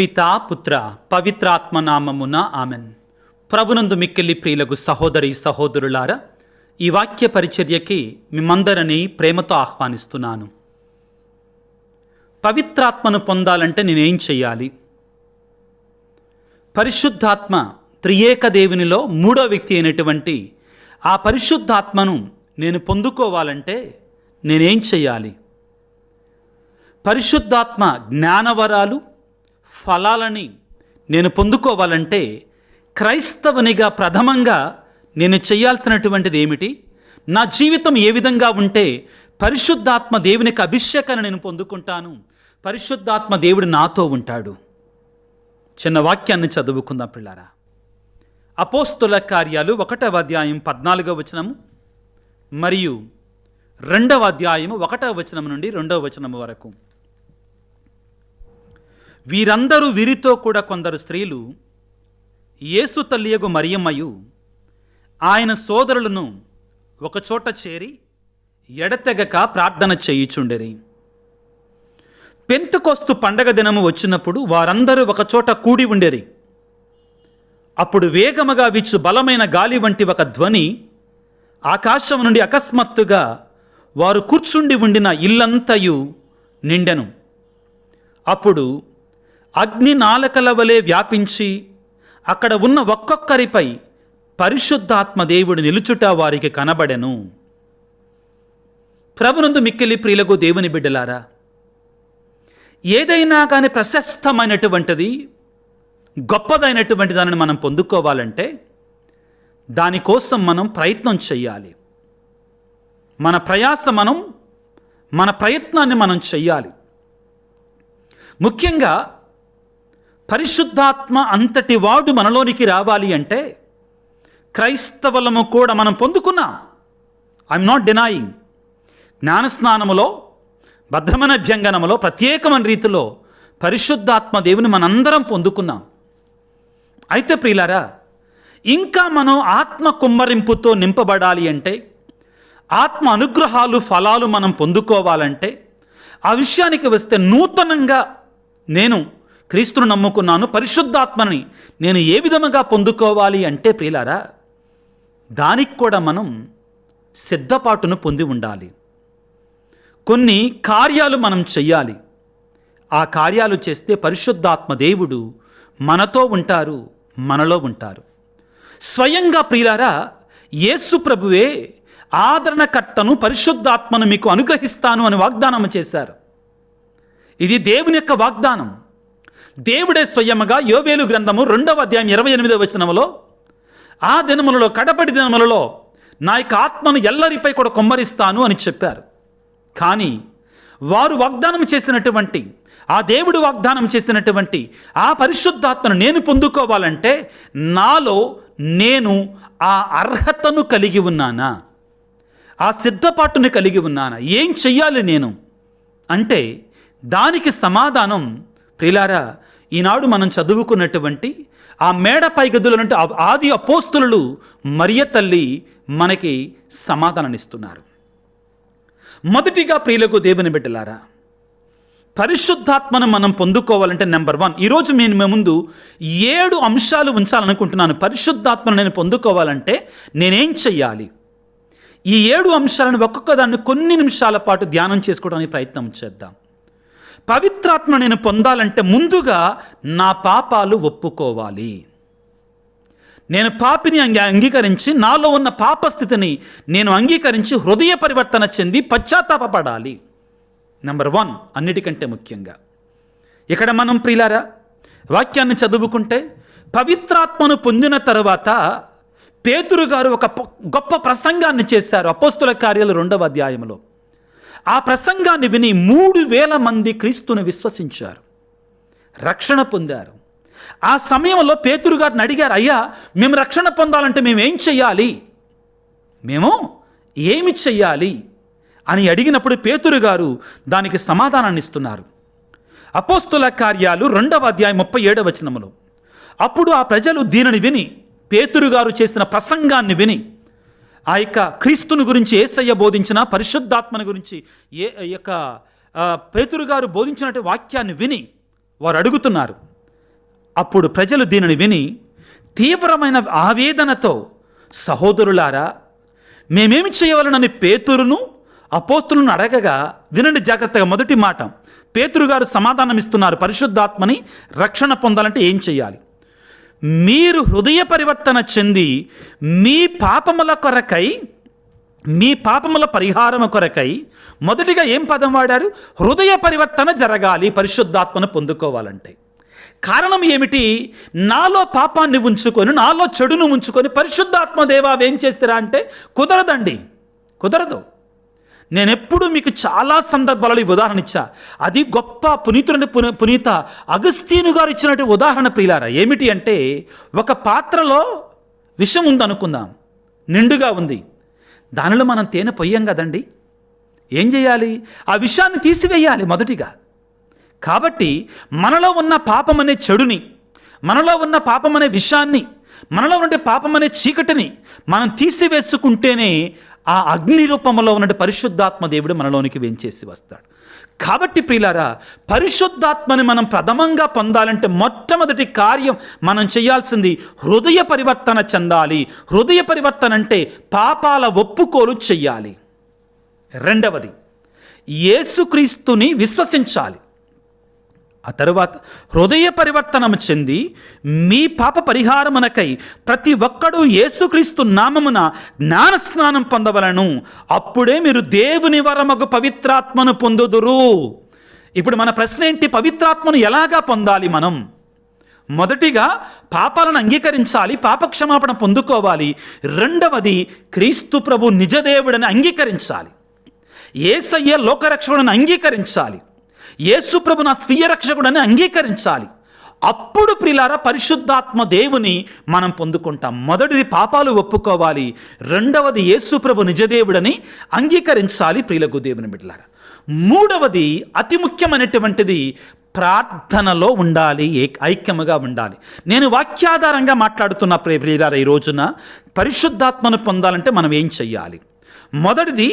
పితా పుత్ర పవిత్రాత్మ నామమున ఆమెన్. ప్రభునందు మిక్కిలి ప్రియులకు సహోదరి సహోదరులారా, ఈ వాక్య పరిచర్యకి మిమ్మందరినీ ప్రేమతో ఆహ్వానిస్తున్నాను. పవిత్రాత్మను పొందాలంటే నేనేం చెయ్యాలి? పరిశుద్ధాత్మ త్రియేక దేవునిలో మూడో వ్యక్తి అయినటువంటి ఆ పరిశుద్ధాత్మను నేను పొందుకోవాలంటే నేనేం చెయ్యాలి? పరిశుద్ధాత్మ జ్ఞానవరాలు ఫలాలని నేను పొందుకోవాలంటే క్రైస్తవునిగా ప్రథమంగా నేను చేయాల్సినటువంటిది ఏమిటి? నా జీవితం ఏ విధంగా ఉంటే పరిశుద్ధాత్మ దేవునికి అభిషేకాన్ని నేను పొందుకుంటాను, పరిశుద్ధాత్మ దేవుడు నాతో ఉంటాడు? చిన్న వాక్యాన్ని చదువుకుందాం పిల్లారా. అపోస్తుల కార్యాలు 1వ అధ్యాయం 14వ వచనము మరియు 2వ అధ్యాయము 1వ వచనం నుండి 2వ వచనం వరకు. వీరందరూ వీరితో కూడా కొందరు స్త్రీలు యేసు తల్లియగు మరియమ్మయు ఆయన సోదరులను ఒకచోట చేరి ఎడతెగక ప్రార్థన చేయుచుండిరి. పెంతెకొస్తు పండగ దినము వచ్చినప్పుడు వారందరూ ఒకచోట కూడి ఉండేరి. అప్పుడు వేగముగా వీచు బలమైన గాలి వంటి ఒక ధ్వని ఆకాశం నుండి అకస్మాత్తుగా వారు కూర్చుండి ఉండిన ఇల్లంతయు నిండెను. అప్పుడు అగ్ని నాలకల వలె వ్యాపించి అక్కడ ఉన్న ఒక్కొక్కరిపై పరిశుద్ధాత్మ దేవుడు నిలుచుట వారికి కనబడెను. ప్రభునందు మిక్కిలి ప్రియులకు దేవుని బిడ్డలారా, ఏదైనా కానీ ప్రశస్తమైనటువంటిది గొప్పదైనటువంటి దానిని మనం పొందుకోవాలంటే దానికోసం మనం ప్రయత్నం చేయాలి. మన ప్రయత్నాన్ని మనం చెయ్యాలి. ముఖ్యంగా పరిశుద్ధాత్మ అంతటి వాడు మనలోనికి రావాలి అంటే క్రైస్తవులము కూడా మనం పొందుకున్నాం. I'm not denying. జ్ఞానస్నానములో, భద్రమైన అభ్యంగనములో, ప్రత్యేకమైన రీతిలో పరిశుద్ధాత్మ దేవుని మనందరం పొందుకున్నాం. అయితే ప్రియులారా, ఇంకా మనం ఆత్మ కుమ్మరింపుతో నింపబడాలి అంటే, ఆత్మ అనుగ్రహాలు ఫలాలు మనం పొందుకోవాలంటే, ఆ విషయానికి వస్తే నూతనంగా నేను క్రీస్తును నమ్ముకున్నాను, పరిశుద్ధాత్మని నేను ఏ విధముగా పొందుకోవాలి అంటే ప్రియులారా, దానికి కూడా మనం సిద్ధపాటును పొంది ఉండాలి. కొన్ని కార్యాలు మనం చెయ్యాలి. ఆ కార్యాలు చేస్తే పరిశుద్ధాత్మ దేవుడు మనతో ఉంటారు, మనలో ఉంటారు. స్వయంగా ప్రియులారా, యేసు ప్రభువే ఆదరణకర్తను పరిశుద్ధాత్మను మీకు అనుగ్రహిస్తాను అని వాగ్దానం చేశారు. ఇది దేవుని యొక్క వాగ్దానం. దేవుడే స్వయముగా యోవేలు గ్రంథము 2వ అధ్యాయం 28వ వచనములో, ఆ దినములలో, కడపటి దినములలో నా యొక్క ఆత్మను ఎల్లరిపై కూడా కుమ్మరిస్తాను అని చెప్పారు. కానీ వారు వాగ్దానం చేసినటువంటి, ఆ దేవుడు వాగ్దానం చేసినటువంటి ఆ పరిశుద్ధాత్మను నేను పొందుకోవాలంటే నాలో నేను ఆ అర్హతను కలిగి ఉన్నానా, ఆ సిద్ధపాటును కలిగి ఉన్నానా? ఏం చెయ్యాలి నేను అంటే దానికి సమాధానం ప్రియులారా, ఈనాడు మనం చదువుకున్నటువంటి ఆ మేడపై గదుల నుండి ఆది అపోస్తులు మరియ తల్లి మనకి సమాధానాన్నిస్తున్నారు. మొదటిగా ప్రియులకు దేవుని బిడ్డలారా, పరిశుద్ధాత్మను మనం పొందుకోవాలంటే నెంబర్ 1, ఈరోజు నేను మీ ముందు 7 అంశాలు ఉంచాలనుకుంటున్నాను. పరిశుద్ధాత్మను నేను పొందుకోవాలంటే నేనేం చెయ్యాలి? ఈ 7 అంశాలను ఒక్కొక్క దాన్ని కొన్ని నిమిషాల పాటు ధ్యానం చేసుకోవడానికి ప్రయత్నం చేద్దాం. పవిత్రాత్మ నేను పొందాలంటే ముందుగా నా పాపాలు ఒప్పుకోవాలి. నేను పాపిని అంగీకరించి, నాలో ఉన్న పాపస్థితిని నేను అంగీకరించి హృదయ పరివర్తన చెంది పశ్చాత్తాపపడాలి. నెంబర్ 1, అన్నిటికంటే ముఖ్యంగా ఇక్కడ మనం ప్రియులారా వాక్యాన్ని చదువుకుంటే, పవిత్రాత్మను పొందిన తర్వాత పేతురు గారు ఒక గొప్ప ప్రసంగాన్ని చేశారు. అపోస్తుల కార్యాలు 2వ అధ్యాయంలో ఆ ప్రసంగాన్ని విని 3000 మంది క్రీస్తుని విశ్వసించారు, రక్షణ పొందారు. ఆ సమయంలో పేతురు గారిని అడిగారు, అయ్యా మేము రక్షణ పొందాలంటే మేము ఏం చెయ్యాలి, మేము ఏమి చెయ్యాలి అని అడిగినప్పుడు పేతురు గారు దానికి సమాధానాన్ని ఇస్తున్నారు. అపోస్తుల కార్యాలు 2వ అధ్యాయం 37వ వచనములో, అప్పుడు ఆ ప్రజలు దీనిని విని, పేతురు గారు చేసిన ప్రసంగాన్ని విని, ఆ యొక్క క్రీస్తుని గురించి యేసయ్య బోధించిన పరిశుద్ధాత్మని గురించి పేతురు గారు బోధించినటువంటి వాక్యాన్ని విని వారు అడుగుతున్నారు, అప్పుడు ప్రజలు దీనిని విని తీవ్రమైన ఆవేదనతో, సహోదరులారా, మేమేమి చేయవలనని పేతురును అపోస్తులను అడగగా, వినండి జాగ్రత్తగా, మొదటి మాట పేతురు గారు సమాధానం ఇస్తున్నారు. పరిశుద్ధాత్మని రక్షణ పొందాలంటే ఏం చేయాలి? మీరు హృదయ పరివర్తన చెంది మీ పాపముల కొరకై, మీ పాపముల పరిహారము కొరకై, మొదటిగా ఏం పదం వాడారు? హృదయ పరివర్తన జరగాలి పరిశుద్ధాత్మను పొందుకోవాలంటే. కారణం ఏమిటి? నాలో పాపాన్ని ఉంచుకొని, నాలో చెడును ఉంచుకొని పరిశుద్ధాత్మ దేవా ఏం చేస్తారా అంటే కుదరదండి, కుదరదు. నేను ఎప్పుడు మీకు చాలా సందర్భాలలో ఈ ఉదాహరణ ఇచ్చా. అది గొప్ప పునీత అగస్తీను గారు ఇచ్చినట్టు ఉదాహరణ ప్రియులారా. ఏమిటి అంటే, ఒక పాత్రలో విషం ఉందనుకుందాం, నిండుగా ఉంది. దానిలో మనం తేనె పొయ్యం కదండి. ఏం చేయాలి? ఆ విషాన్ని తీసివేయాలి మొదటిగా. కాబట్టి మనలో ఉన్న పాపం అనే చెడుని, మనలో ఉన్న పాపం అనే విషాన్ని, మనలో ఉండే పాపం అనే చీకటిని మనం తీసివేసుకుంటేనే ఆ అగ్ని రూపంలో ఉన్న పరిశుద్ధాత్మ దేవుడు మనలోనికి వేంచేసి వస్తాడు. కాబట్టి ప్రియులారా, పరిశుద్ధాత్మని మనం ప్రథమంగా పొందాలంటే మొట్టమొదటి కార్యం మనం చేయాల్సింది హృదయ పరివర్తన చెందాలి. హృదయ పరివర్తన అంటే పాపాల ఒప్పుకోలు చెయ్యాలి. రెండవది, యేసుక్రీస్తుని విశ్వసించాలి. ఆ తరువాత హృదయ పరివర్తనము చెంది మీ పాప పరిహారమునకై ప్రతి ఒక్కడూ యేసుక్రీస్తు నామమున జ్ఞానస్నానం పొందవలను. అప్పుడే మీరు దేవుని వరమగు పవిత్రాత్మను పొందుదురు. ఇప్పుడు మన ప్రశ్న ఏంటి? పవిత్రాత్మను ఎలాగా పొందాలి మనం? మొదటిగా పాపాలను అంగీకరించాలి, పాపక్షమాపణ పొందుకోవాలి. రెండవది, క్రీస్తు ప్రభు నిజదేవుడని అంగీకరించాలి. యేసయ్య లోకరక్షకుడని అంగీకరించాలి. యేసు ప్రభు నా స్వీయ రక్షకుడని అంగీకరించాలి. అప్పుడు ప్రియులారా పరిశుద్ధాత్మ దేవుని మనం పొందుకుంటాం. మొదటిది పాపాలు ఒప్పుకోవాలి, రెండవది యేసు ప్రభు నిజదేవుడని అంగీకరించాలి. ప్రియులకు దేవుని బిడ్డలారా, మూడవది అతి ముఖ్యమైనటువంటిది ప్రార్థనలో ఉండాలి, ఐక్యముగా ఉండాలి. నేను వాక్యాధారంగా మాట్లాడుతున్న ప్రియులారా, ఈ రోజున పరిశుద్ధాత్మను పొందాలంటే మనం ఏం చెయ్యాలి? మొదటిది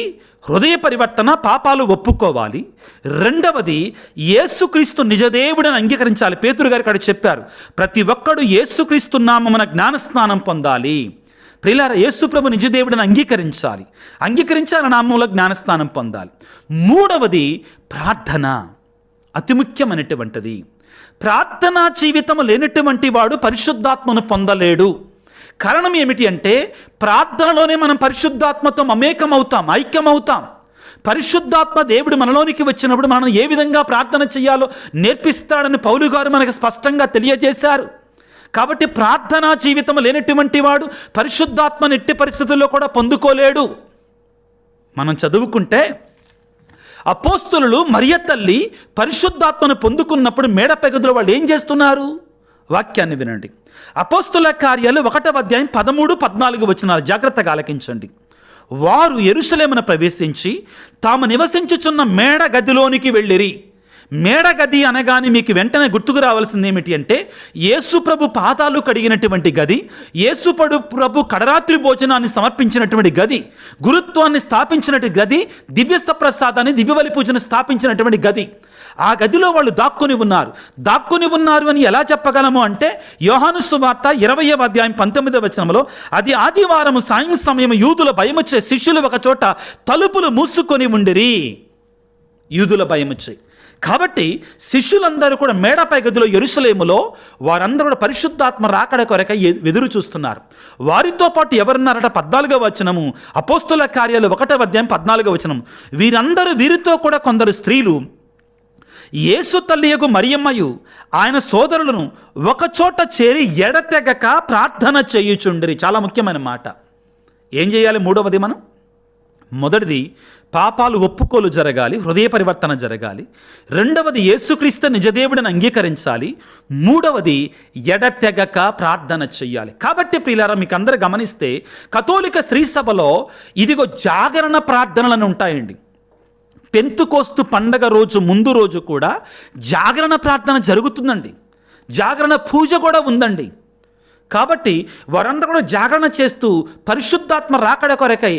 హృదయ పరివర్తన, పాపాలు ఒప్పుకోవాలి. రెండవది యేసుక్రీస్తు నిజదేవుడని అంగీకరించాలి. పేతురు గారు ఇక్కడ చెప్పారు, ప్రతి ఒక్కడు యేసుక్రీస్తు నామమున జ్ఞానస్నానం పొందాలి. ప్రియులారా, యేసు ప్రభు నిజదేవుడని అంగీకరించాలి, అంగీకరించాలి, నామంలో జ్ఞానస్నానం పొందాలి. మూడవది ప్రార్థన, అతి ముఖ్యమైనటువంటిది. ప్రార్థనా జీవితం లేనటువంటి వాడు పరిశుద్ధాత్మను పొందలేడు. కారణం ఏమిటి అంటే, ప్రార్థనలోనే మనం పరిశుద్ధాత్మతో మమేకమవుతాం, ఐక్యమవుతాం. పరిశుద్ధాత్మ దేవుడు మనలోనికి వచ్చినప్పుడు మనం ఏ విధంగా ప్రార్థన చేయాలో నేర్పిస్తాడని పౌలు గారు మనకు స్పష్టంగా తెలియజేశారు. కాబట్టి ప్రార్థనా జీవితం లేనటువంటి వాడు పరిశుద్ధాత్మను ఎట్టి పరిస్థితుల్లో కూడా పొందుకోలేడు. మనం చదువుకుంటే అపోస్తులు మరియ తల్లి పరిశుద్ధాత్మను పొందుకున్నప్పుడు మేడ పెగదులో వాళ్ళు ఏం చేస్తున్నారు? వాక్యాన్ని వినండి. అపోస్తుల కార్యాలు 1వ అధ్యాయం 13-14 వచనాలు జాగ్రత్తగా ఆలకించండి. వారు యెరూషలేమున ప్రవేశించి తాము నివసించుచున్న మేడ గదిలోనికి వెళ్ళిరి. మేడ గది అనగానే మీకు వెంటనే గుర్తుకు రావాల్సింది ఏమిటి అంటే, యేసు ప్రభు పాదాలు కడిగినటువంటి గది, యేసు ప్రభు కడరాత్రి భోజనాన్ని సమర్పించినటువంటి గది, గురుత్వాన్ని స్థాపించినటువంటి గది, దివ్య సప్రసాదాన్ని, దివ్యబలి పూజను స్థాపించినటువంటి గది. ఆ గదిలో వాళ్ళు దాక్కుని ఉన్నారు అని ఎలా చెప్పగలము అంటే, యోహాను సువార్త 20వ అధ్యాయం 19వ వచనంలో, అది ఆదివారం సాయం సమయం యూదుల భయముచ్చే శిష్యులు ఒక చోట తలుపులు మూసుకొని ఉండిరి. యూదుల భయముచ్చే కాబట్టి శిష్యులందరూ కూడా మేడపై గదిలో యెరూషలేములో వారందరూ కూడా పరిశుద్ధాత్మ రాకడ కొరకై ఎదురు చూస్తున్నారు. వారితో పాటు ఎవరున్నారట? 14వ వచనము, అపోస్తుల కార్యాలు 1వ అధ్యాయం 14వ వచనం. వీరితో కూడా కొందరు స్త్రీలు యేసు తల్లియగు మరియమ్మయు ఆయన సోదరులను ఒకచోట చేరి ఎడతెగక ప్రార్థన చేయుచుండిరి. చాలా ముఖ్యమైన మాట. ఏం చేయాలి? మూడవది మనం మొదటిది పాపాలు ఒప్పుకోలు జరగాలి, హృదయ పరివర్తన జరగాలి. రెండవది యేసుక్రీస్తు నిజదేవుడిని అంగీకరించాలి. మూడవది ఎడతెగక ప్రార్థన చెయ్యాలి. కాబట్టి ప్రియులారా, మీకు అందరూ గమనిస్తే కథోలిక స్త్రీ సభలో ఇదిగో జాగరణ ప్రార్థనలను ఉంటాయండి. పెంతుకోస్తు పండగ రోజు ముందు రోజు కూడా జాగరణ ప్రార్థన జరుగుతుందండి, జాగరణ పూజ కూడా ఉందండి. కాబట్టి వారందరూ కూడా జాగరణ చేస్తూ పరిశుద్ధాత్మ రాకడ కొరకై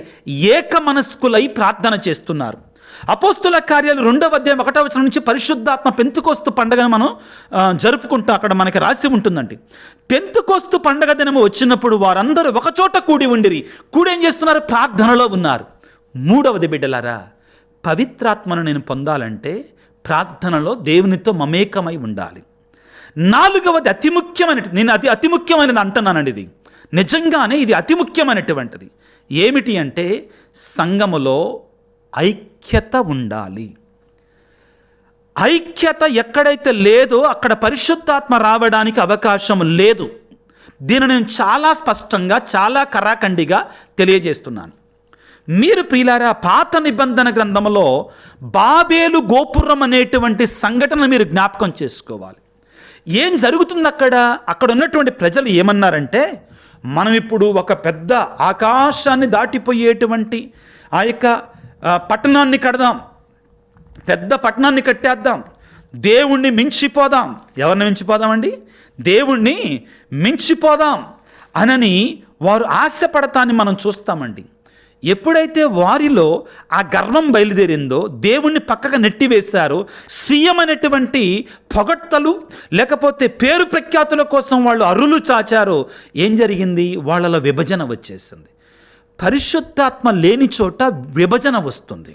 ఏక మనస్కులై ప్రార్థన చేస్తున్నారు. అపోస్తుల కార్యాలు 2వ అధ్యాయం 1వ వచనం నుంచి పరిశుద్ధాత్మ పెంతుకోస్తు పండుగను మనం జరుపుకుంటాం. అక్కడ మనకి రాసి ఉంటుందండి. పెంతుకోస్తు పండుగ దినము వచ్చినప్పుడు వారందరూ ఒకచోట కూడి ఉండిరి. కూడి ఏం చేస్తున్నారు? ప్రార్థనలో ఉన్నారు. 3వది బిడ్డలారా, పవిత్రాత్మను నేను పొందాలంటే ప్రార్థనలో దేవునితో మమేకమై ఉండాలి. 4వది అతి ముఖ్యమైనది, నేను అతి ముఖ్యమైనది అంటున్నానండి. ఇది నిజంగానే ఇది అతి ముఖ్యమైనటువంటిది. ఏమిటి అంటే సంఘములో ఐక్యత ఉండాలి. ఐక్యత ఎక్కడైతే లేదో అక్కడ పరిశుద్ధాత్మ రావడానికి అవకాశం లేదు. దీన్ని నేను చాలా స్పష్టంగా, చాలా కరాఖండిగా తెలియజేస్తున్నాను. మీరు ప్రియులారా, పాత నిబంధన గ్రంథంలో బాబేలు గోపురం అనేటువంటి సంఘటన మీరు జ్ఞాపకం చేసుకోవాలి. ఏం జరుగుతుంది అక్కడ ఉన్నటువంటి ప్రజలు ఏమన్నారంటే, మనం ఇప్పుడు ఒక పెద్ద ఆకాశాన్ని దాటిపోయేటువంటి ఆ యొక్క పట్టణాన్ని కడదాం, పెద్ద పట్టణాన్ని కట్టేద్దాం, దేవుణ్ణి మించిపోదాం. ఎవరిని మించిపోదామండి? దేవుణ్ణి మించిపోదాం అనని వారు ఆశపడతాన్ని మనం చూస్తామండి. ఎప్పుడైతే వారిలో ఆ గర్వం బయలుదేరిందో, దేవుణ్ణి పక్కగా నెట్టివేశారో, స్వీయమైనటువంటి పొగడ్తలు లేకపోతే పేరు ప్రఖ్యాతుల కోసం వాళ్ళు అరులు చాచారో, ఏం జరిగింది? వాళ్ళలో విభజన వచ్చేసింది. పరిశుద్ధాత్మ లేని చోట విభజన వస్తుంది.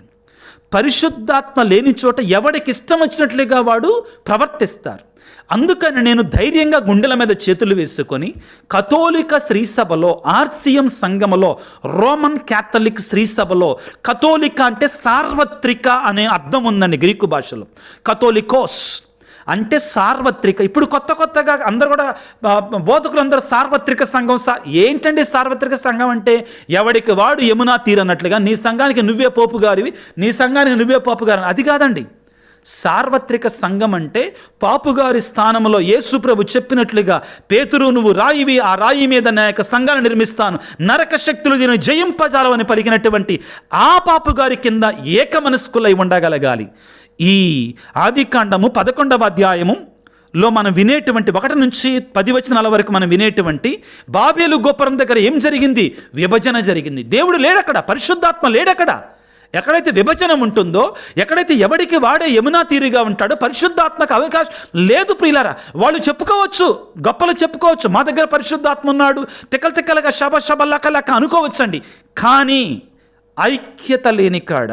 పరిశుద్ధాత్మ లేని చోట ఎవడికి ఇష్టం వచ్చినట్లుగా వాడు ప్రవర్తిస్తారు. అందుకని నేను ధైర్యంగా గుండెల మీద చేతులు వేసుకొని కథోలిక శ్రీసభలో, ఆర్సిఎం సంఘములో, రోమన్ క్యాథలిక్ శ్రీసభలో, కథోలిక అంటే సార్వత్రిక అనే అర్థం ఉందండి గ్రీకు భాషలో. కథోలికోస్ అంటే సార్వత్రిక. ఇప్పుడు కొత్తగా అందరూ కూడా బోధకులు అందరూ సార్వత్రిక సంఘం. ఏంటండి సార్వత్రిక సంఘం అంటే? ఎవడికి వాడు యమునా తీరన్నట్లుగా నీ సంఘానికి నువ్వే పోపు గారివి, నీ సంఘానికి నువ్వే పోపు గారి. అది కాదండి. సార్వత్రిక సంఘం అంటే పాపుగారి స్థానంలో యేసుప్రభు చెప్పినట్లుగా, పేతురు నువ్వు రాయివి, ఆ రాయి మీద నా యొక్క సంఘాన్ని నిర్మిస్తాను, నరక శక్తులు దీన్ని జయింపజాలవని పలికినటువంటి ఆ పాపుగారి కింద ఏక మనస్కులై ఉండగలగాలి. ఈ ఆదికాండము 11వ అధ్యాయములో మనం వినేటువంటి 1 నుంచి 10 వచనాల వరకు మనం వినేటువంటి బాబేలు గోపురం దగ్గర ఏం జరిగింది? విభజన జరిగింది. దేవుడు లేడక్కడ, పరిశుద్ధాత్మ లేడక్కడ. ఎక్కడైతే విభజన ఉంటుందో, ఎక్కడైతే ఎవడికి వాడే యమునా తీరుగా ఉంటాడో పరిశుద్ధాత్మకు అవకాశం లేదు. ప్రియులారా, వాళ్ళు చెప్పుకోవచ్చు, గొప్పలు చెప్పుకోవచ్చు, మా దగ్గర పరిశుద్ధాత్మ ఉన్నాడు, తిక్కలుగా శబ లక్క అనుకోవచ్చండి. కానీ ఐక్యత లేని కాడ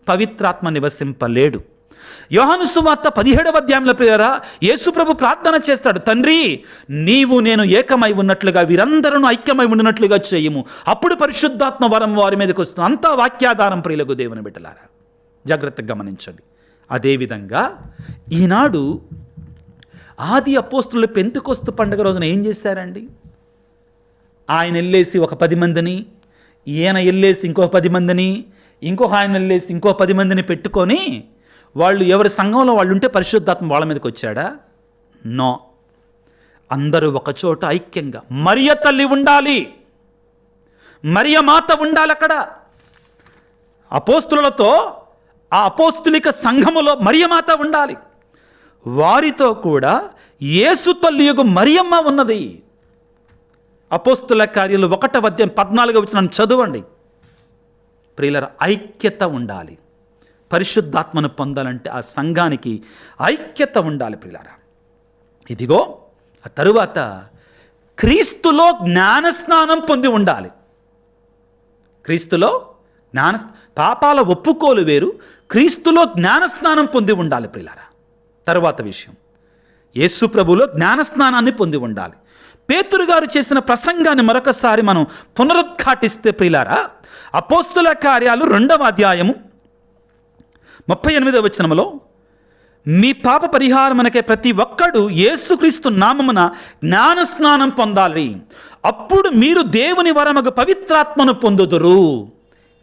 పవిత్రాత్మ నివసింపలేడు. యోహాను సువార్త 17వ అధ్యాయంలో ప్రియులారా, యేసుప్రభు ప్రార్థన చేస్తాడు, తండ్రి నీవు నేను ఏకమై ఉన్నట్లుగా వీరందరూ ఐక్యమై ఉండినట్లుగా చేయము, అప్పుడు పరిశుద్ధాత్మ వరం వారి మీదకి వస్తుంది. అంతా వాక్యాధారం ప్రియులకు దేవుని బిడ్డలారా, జాగ్రత్తగా గమనించండి. అదేవిధంగా ఈనాడు ఆది అపోస్తులు పెంతెకొస్తు పండుగ రోజున ఏం చేశారండి? ఆయన వెళ్ళేసి ఒక 10 మందిని, ఈయన వెళ్ళేసి ఇంకో 10 మందిని, ఇంకొక ఆయన వెళ్ళేసి ఇంకో 10 మందిని పెట్టుకొని వాళ్ళు ఎవరి సంఘంలో వాళ్ళు ఉంటే పరిశుద్ధాత్మ వాళ్ళ మీదకి వచ్చాడా? నో. అందరూ ఒకచోట ఐక్యంగా. మరియ తల్లి ఉండాలి, మరియ మాత ఉండాలి అక్కడ. అపోస్తులతో ఆ అపోస్తులిక సంఘములో మరియ మాత ఉండాలి. వారితో కూడా యేసు తల్లి యొక్క మరియమ్మ ఉన్నది. అపోస్తుల కార్యాలు 1వ అధ్యాయం 14వ వచనం చదవండి. ప్రియులారా, ఐక్యత ఉండాలి. పరిశుద్ధాత్మను పొందాలంటే ఆ సంఘానికి ఐక్యత ఉండాలి ప్రియులారా. ఇదిగో ఆ తరువాత క్రీస్తులో జ్ఞానస్నానం పొంది ఉండాలి. క్రీస్తులో పాపాల ఒప్పుకోలు వేరు, క్రీస్తులో జ్ఞానస్నానం పొంది ఉండాలి ప్రియులారా. తరువాత విషయం, యేసు ప్రభులో జ్ఞానస్నానాన్ని పొంది ఉండాలి. పేతురు గారు చేసిన ప్రసంగాన్ని మరొకసారి మనం పునరుద్ఘాటిస్తే ప్రియులారా, అపోస్తుల కార్యాలు 2వ అధ్యాయము 38వ వచనములో, మీ పాప పరిహారమునకే ప్రతి ఒక్కడు యేసుక్రీస్తు నామమున జ్ఞానస్నానం పొందాలి, అప్పుడు మీరు దేవుని వరమగు పవిత్రాత్మను పొందుదురు.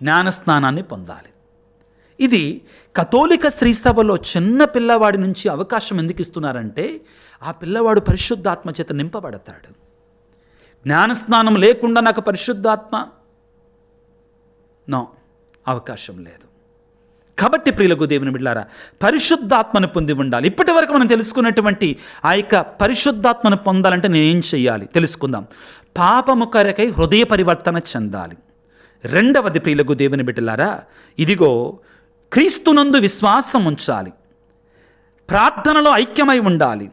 జ్ఞానస్నానాన్ని పొందాలి. ఇది కథోలిక శ్రీసభలో చిన్న పిల్లవాడి నుంచి అవకాశం ఎందుకు ఇస్తున్నారంటే, ఆ పిల్లవాడు పరిశుద్ధాత్మ చేత నింపబడతాడు. జ్ఞానస్నానం లేకుండా నాకు పరిశుద్ధాత్మ నో, అవకాశం లేదు. కాబట్టి ప్రియులకు దేవుని బిడ్డలారా, పరిశుద్ధాత్మను పొంది ఉండాలి. ఇప్పటి వరకు మనం తెలుసుకున్నటువంటి ఆ యొక్క పరిశుద్ధాత్మను పొందాలంటే నేనేం చెయ్యాలి తెలుసుకుందాం. పాపము కొరకై హృదయ పరివర్తన చెందాలి. 2వది ప్రియులకు దేవుని బిడ్డలారా, ఇదిగో క్రీస్తునందు విశ్వాసం ఉంచాలి, ప్రార్థనలో ఐక్యమై ఉండాలి,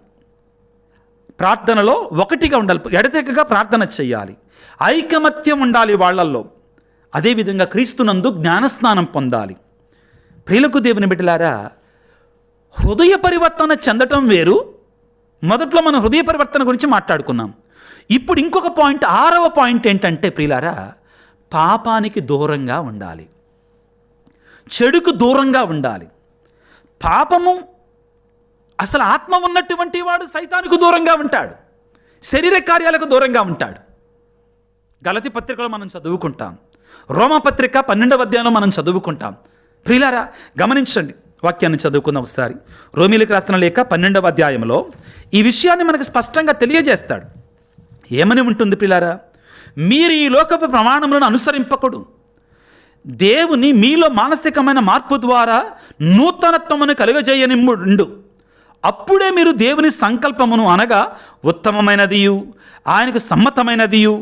ప్రార్థనలో ఒకటిగా ఉండాలి, ఎడతెగగా ప్రార్థన చేయాలి, ఐకమత్యం ఉండాలి వాళ్ళల్లో. అదేవిధంగా క్రీస్తునందు జ్ఞానస్నానం పొందాలి. ప్రియులకు దేవుని బిడ్డలారా, హృదయ పరివర్తన చెందటం వేరు. మొదట్లో మనం హృదయ పరివర్తన గురించి మాట్లాడుకున్నాం. ఇప్పుడు ఇంకొక పాయింట్, 6వ పాయింట్ ఏంటంటే ప్రియులారా, పాపానికి దూరంగా ఉండాలి, చెడుకు దూరంగా ఉండాలి. పాపము అసలు ఆత్మ ఉన్నటువంటి వాడు సైతానికి దూరంగా ఉంటాడు, శరీర కార్యాలకు దూరంగా ఉంటాడు. గలతీ పత్రికలో మనం చదువుకుంటాం, రోమపత్రిక 12వ అధ్యాయంలో మనం చదువుకుంటాం. ప్రియులారా గమనించండి, వాక్యాన్ని చదువుకుందాం ఒకసారి. రోమీలకు రాసిన లేఖ 12వ అధ్యాయంలో ఈ విషయాన్ని మనకు స్పష్టంగా తెలియజేస్తాడు. ఏమని ఉంటుంది ప్రియులారా? మీరు ఈ లోకపు ప్రమాణములను అనుసరింపకుడు, దేవుని మీలో మానసికమైన మార్పు ద్వారా నూతనత్వమును కలుగజేయనిమ్ముడు. అప్పుడే మీరు దేవుని సంకల్పమును అనగా ఉత్తమమైనదియు ఆయనకు సమ్మతమైనదియు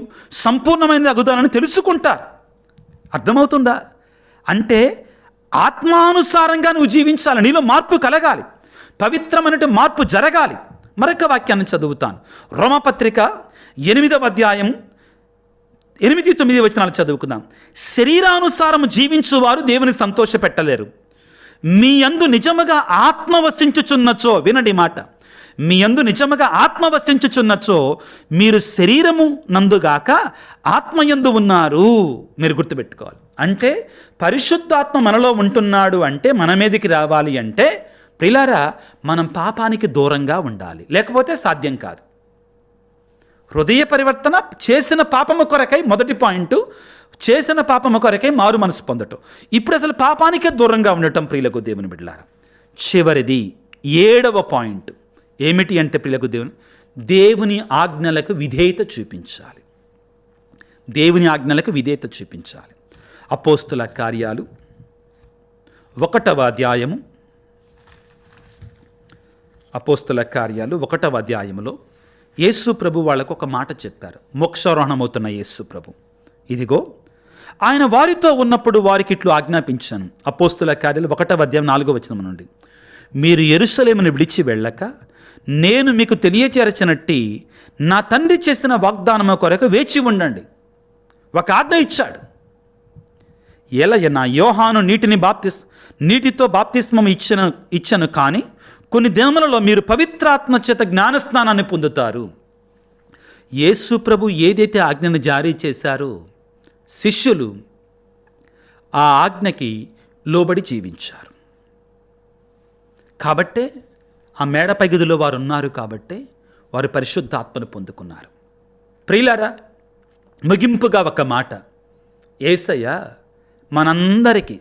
సంపూర్ణమైనది అగుదానని తెలుసుకుంటారు. అర్థమవుతుందా? అంటే ఆత్మానుసారంగా నువ్వు జీవించాలి, నీలో మార్పు కలగాలి, పవిత్రమైన మార్పు జరగాలి. మరొక వాక్యాన్ని చదువుతాను. రోమపత్రిక 8వ అధ్యాయం 8-9 వచనాలు చదువుకుందాం. శరీరానుసారము జీవించువారు దేవుని సంతోషపెట్టలేరు. మీ యందు నిజముగా ఆత్మ వసించుచున్నచో, వినండి మాట, మీ యందు నిజముగా ఆత్మ వసించుచున్నచో మీరు శరీరము నందుగాక ఆత్మయందు ఉన్నారు. మీరు గుర్తుపెట్టుకోవాలి. అంటే పరిశుద్ధాత్మ మనలో ఉంటున్నాడు అంటే, మన మీదకి రావాలి అంటే ప్రియులారా మనం పాపానికి దూరంగా ఉండాలి, లేకపోతే సాధ్యం కాదు. హృదయ పరివర్తన చేసిన పాపము కొరకై, మొదటి పాయింట్, చేసిన పాపము కొరకై మారు మనసు పొందటం. ఇప్పుడు అసలు పాపానికే దూరంగా ఉండటం ప్రియులకు దేవుని బిడ్డలారా. చివరిది 7వ పాయింట్ ఏమిటి అంటే ప్రియులకు దేవుని ఆజ్ఞలకు విధేయత చూపించాలి. దేవుని ఆజ్ఞలకు విధేయత చూపించాలి. అపోస్తుల కార్యాలు 1వ అధ్యాయము, అపోస్తుల కార్యాలు 1వ అధ్యాయములో యేసు ప్రభు వాళ్ళకు ఒక మాట చెప్పారు. మోక్షారోహణమవుతున్న యేసు ప్రభు, ఇదిగో ఆయన వారితో ఉన్నప్పుడు వారికి ఇట్లు ఆజ్ఞాపించాను. అపోస్తుల కార్యాలు 1వ అధ్యాయం 4వ వచనం నుండి, మీరు యెరూషలేమును విడిచి వెళ్ళక నేను మీకు తెలియచేరచినట్టి నా తండ్రి చేసిన వాగ్దానము కొరకు వేచి ఉండండి. ఒక ఆజ్ఞ ఇచ్చాడు. నా యోహాను నీటితో బాప్తిస్మం ఇచ్చను కానీ కొన్ని దినములలో మీరు పవిత్రాత్మ చేత జ్ఞానస్నానాన్ని పొందుతారు. యేసు ప్రభు ఏదైతే ఆజ్ఞను జారీ చేశారో శిష్యులు ఆ ఆజ్ఞకి లోబడి జీవించారు. కాబట్టే ఆ మేడపై గదిలో వారు ఉన్నారు, కాబట్టే వారు పరిశుద్ధాత్మను పొందుకున్నారు. ప్రియులారా, ముగింపుగా ఒక మాట, యేసయ్య మనందరికీ,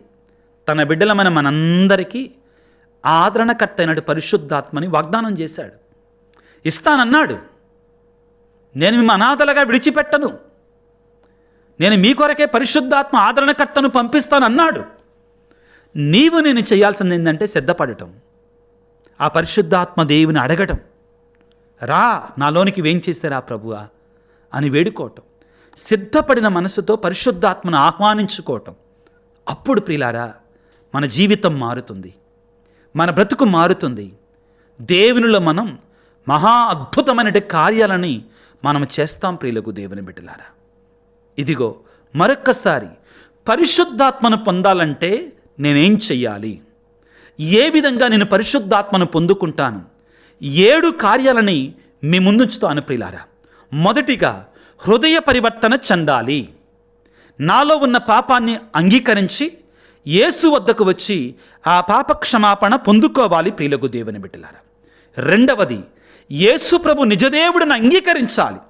తన బిడ్డలమైన మనందరికీ ఆదరణకర్త అయినట్టు పరిశుద్ధాత్మని వాగ్దానం చేశాడు. ఇస్తానన్నాడు. నేను మిమ్మల్ని అనాథలుగా విడిచిపెట్టను, నేను మీ కొరకే పరిశుద్ధాత్మ ఆదరణకర్తను పంపిస్తానన్నాడు. నీవు నేను చేయాల్సింది ఏంటంటే సిద్ధపడటం, ఆ పరిశుద్ధాత్మ దేవుని అడగటం, రా నాలోనికి వేం చేశారా ప్రభువా అని వేడుకోవటం, సిద్ధపడిన మనసుతో పరిశుద్ధాత్మను ఆహ్వానించుకోవటం. అప్పుడు ప్రియులారా మన జీవితం మారుతుంది, మన బ్రతుకు మారుతుంది. దేవునిలో మనం మహా అద్భుతమైన కార్యాలని మనం చేస్తాం ప్రియులకు దేవుని బిడ్డలారా. ఇదిగో మరొక్కసారి పరిశుద్ధాత్మను పొందాలంటే నేనేం చెయ్యాలి, ఏ విధంగా నేను పరిశుద్ధాత్మను పొందుకుంటాను? 7 కార్యాలని మీ ముందుంచుతాను ప్రియులారా. మొదటిగా హృదయ పరివర్తన చెందాలి. నాలో ఉన్న పాపాన్ని అంగీకరించి యేసు వద్దకు వచ్చి ఆ పాప క్షమాపణ పొందుకోవాలి ప్రియులకు దేవుని బిడ్డలారా. రెండవది, యేసు ప్రభు నిజదేవుడిని అంగీకరించాలి.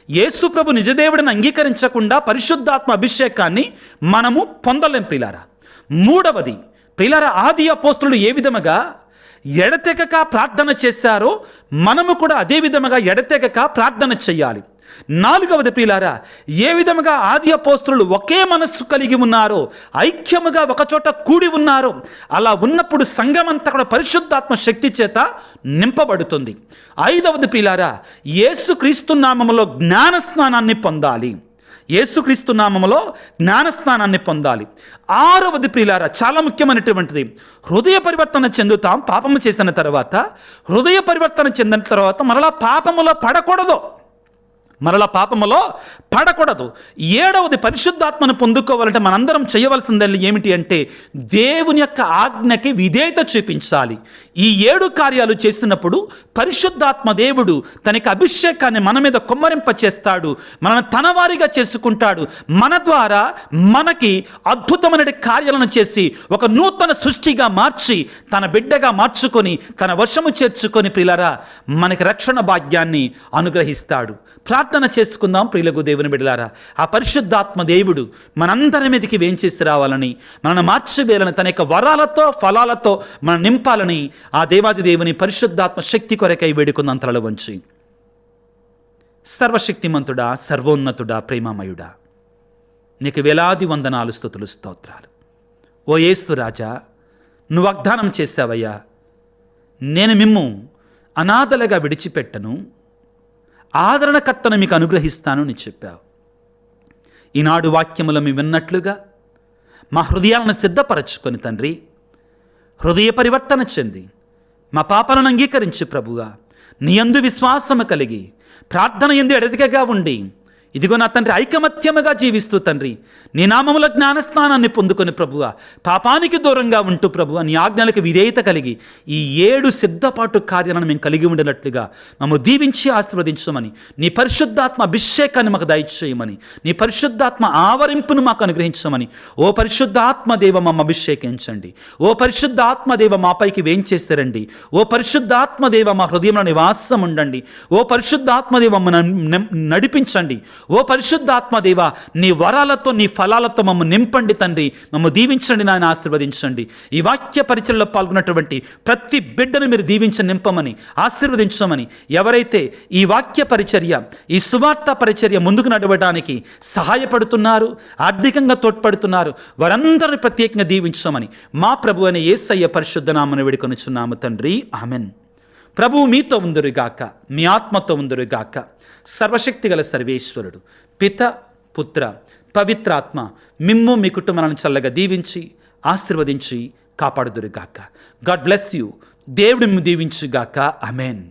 యేసు ప్రభు నిజదేవుడిని అంగీకరించకుండా పరిశుద్ధాత్మ అభిషేకాన్ని మనము పొందలేం ప్రియులారా. మూడవది ప్రియులారా, ఆది అపోస్తులు ఏ విధముగా ఎడతెగక ప్రార్థన చేశారో మనము కూడా అదే విధముగా ఎడతెగక ప్రార్థన చెయ్యాలి. నాలుగవది ప్రియులారా, ఏ విధముగా ఆది అపోస్తులు ఒకే మనస్సు కలిగి ఉన్నారో, ఐక్యముగా ఒకచోట కూడి ఉన్నారో, అలా ఉన్నప్పుడు సంఘమంతా కూడా పరిశుద్ధాత్మ శక్తి చేత నింపబడుతుంది. ఐదవది ప్రియులారా, యేసు క్రీస్తు నామములో జ్ఞానస్నానాన్ని పొందాలి. యేసుక్రీస్తు నామములో జ్ఞానస్నానాన్ని పొందాలి. 6వది ప్రియులారా, చాలా ముఖ్యమైనటువంటిది, హృదయ పరివర్తన చెందుతాం. పాపము చేసిన తర్వాత, హృదయ పరివర్తన చెందిన తర్వాత మరలా పాపములో పడకూడదు. 7వది పరిశుద్ధాత్మను పొందుకోవాలంటే మనందరం చేయవలసింది ఏమిటి అంటే దేవుని యొక్క ఆజ్ఞకి విధేయత చూపించాలి. ఈ 7 కార్యాలు చేసినప్పుడు పరిశుద్ధాత్మ దేవుడు తనకి అభిషేకాన్ని మన మీద కుమ్మరింప చేస్తాడు, మనల్ని తన వారిగా చేసుకుంటాడు. మన ద్వారా మనకి అద్భుతమైన కార్యాలను చేసి ఒక నూతన సృష్టిగా మార్చి తన బిడ్డగా మార్చుకొని తన వశము చేర్చుకొని ప్రియులారా మనకి రక్షణ భాగ్యాన్ని అనుగ్రహిస్తాడు. ప్రార్థన చేసుకుందాం ప్రియులకు దేవుని బిడ్డలారా. ఆ పరిశుద్ధాత్మ దేవుడు మనందరి మీదకి వేంచేసి రావాలని, మనల్ని మార్చివేయాలని, తన యొక్క వరాలతో ఫలాలతో మనం నింపాలని ఆ దేవాది దేవుని పరిశుద్ధాత్మ శక్తి కొరకై వేడుకుందాం తలలు వంచి. సర్వశక్తిమంతుడా, సర్వోన్నతుడా, ప్రేమమయుడా, నీకు వేలాది వందనాలు, స్తుతులు, స్తోత్రాలు. ఓ యేసు రాజా, నువ్వు వాగ్దానం చేశావయ్యా, నేను మిమ్ము అనాథలుగా విడిచిపెట్టను, ఆదరణకర్తను మీకు అనుగ్రహిస్తాను అని చెప్పావు. ఈనాడు వాక్యములు మేము విన్నట్లుగా మా హృదయాలను సిద్ధపరచుకొని తండ్రి, హృదయ పరివర్తన చెంది మా పాపాలను అంగీకరించి ప్రభువా, నీ యందు విశ్వాసము కలిగి ప్రార్థన యందు ఎడదికగా ఉండి ఇదిగో నా తండ్రి ఐకమత్యముగా జీవిస్తూ తండ్రి నీ నామముల జ్ఞానస్నానాన్ని పొందుకొని ప్రభువా, పాపానికి దూరంగా ఉంటూ ప్రభువా నీ ఆజ్ఞలకు విధేయత కలిగి ఈ 7 సిద్ధపాటు కార్యాలను మేము కలిగి ఉండినట్లుగా మమ్మల్ని దీవించి ఆశీర్వదించమని, నీ పరిశుద్ధాత్మ అభిషేకాన్ని మాకు దయచేయమని, నీ పరిశుద్ధాత్మ ఆవరింపును మాకు అనుగ్రహించమని, ఓ పరిశుద్ధాత్మ దేవ మమ్మ అభిషేకించండి, ఓ పరిశుద్ధాత్మ దేవ మాపైకి వేంచేస్తారండి, ఓ పరిశుద్ధాత్మ దేవ మా హృదయంలో నివాసం ఉండండి, ఓ పరిశుద్ధాత్మ దేవ మమ్మల్ని నడిపించండి, ఓ పరిశుద్ధాత్మ దేవ నీ వరాలతో నీ ఫలాలతో మమ్మల్ని నింపండి తండ్రి, మమ్మల్ని దీవించండి, నాయన ఆశీర్వదించండి. ఈ వాక్య పరిచర్యలో పాల్గొన్నటువంటి ప్రతి బిడ్డను మీరు దీవించి నింపమని, ఆశీర్వదించమని, ఎవరైతే ఈ వాక్య పరిచర్య, ఈ సువార్త పరిచర్య ముందుకు నడవడానికి సహాయపడుతున్నారు, ఆర్థికంగా తోడ్పడుతున్నారు, వారందరిని ప్రత్యేకంగా దీవించమని మా ప్రభు అయిన యేసయ్య పరిశుద్ధ నామమున వేడుకొనుచున్నాము తండ్రి, ఆమెన్. ప్రభువు మీతో ఉందురుగాక, మీ ఆత్మతో ఉందురుగాక. సర్వశక్తి గల సర్వేశ్వరుడు పిత, పుత్ర, పవిత్రాత్మ మిమ్ము మీ కుటుంబాలను చల్లగా దీవించి ఆశీర్వదించి కాపాడుదురుగాక. God bless you. దేవుడు మిమ్ము దీవించుగాక. ఆమెన్.